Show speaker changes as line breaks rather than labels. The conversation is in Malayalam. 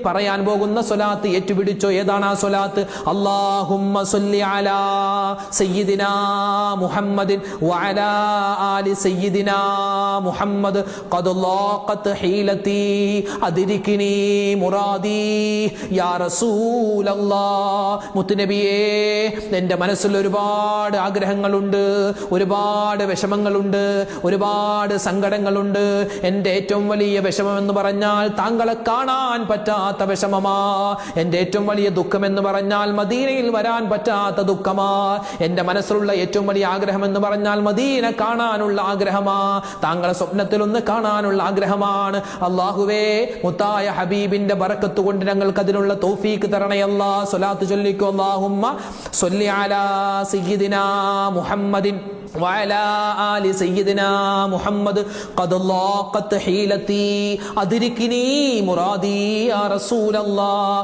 പറയാൻ പോകുന്ന സ്വലാത്ത് ഏറ്റുപിടിച്ചോ. ഏതാണ് ആ സ്വലാത്ത്? അല്ലാഹുമ്മ സ്വല്ലി അലാ സയ്യിദിനാ മുഹമ്മദിൻ വഅലാ ആലി സയ്യിദിനാ മുഹമ്മദ് ഖദ് ലാഖത് ഹീലതി അദ്രിക്നി മുറാദി യാ റസൂലല്ലാഹ്. മുത്തുനബിയേ, എൻ്റെ മനസ്സിൽ ഒരുപാട് ആഗ്രഹങ്ങളുണ്ട്, ഒരുപാട് വിഷമങ്ങളുണ്ട്, ഒരുപാട് സങ്കടങ്ങളുണ്ട്. എൻ്റെ ഏറ്റവും വലിയ വിഷമം എന്ന് പറഞ്ഞാൽ താങ്കളെ കാണാൻ പറ്റാത്ത വിഷമമാ. എൻ്റെ ഏറ്റവും വലിയ ദുഃഖം എന്ന് പറഞ്ഞാൽ മദീനയിൽ വരാൻ പറ്റാത്ത ദുഃഖമാ. എൻ്റെ മനസ്സിലുള്ള ഏറ്റവും വലിയ ആഗ്രഹം എന്ന് പറഞ്ഞാൽ മദീന കാണാനുള്ള ആഗ്രഹമാ. താങ്കളെ സ്വപ്നത്തിൽ ഒന്ന് കാണാനുള്ള ആഗ്രഹമാണ്. അല്ലാഹുവേ, മുത്തായ ഹബീബിന്റെ ബറക്കത്ത് കൊണ്ട് ഞങ്ങൾക്ക് അതിനുള്ള തൗഫീക്ക് തരണേ അല്ലാ. സ്വലാത്ത് ചൊല്ലിക്കോ. അല്ലാഹുമ്മ സ്വല്ലി അലാ സയ്യിദിനാ മുഹമ്മദിൻ വഅലാ ആലി സയ്യിദിനാ മുഹമ്മദ് ഖദ് ലാഖത് ഹീലതി അദ്രിക്നി മുറാദി യാ റസൂലല്ലാഹ്.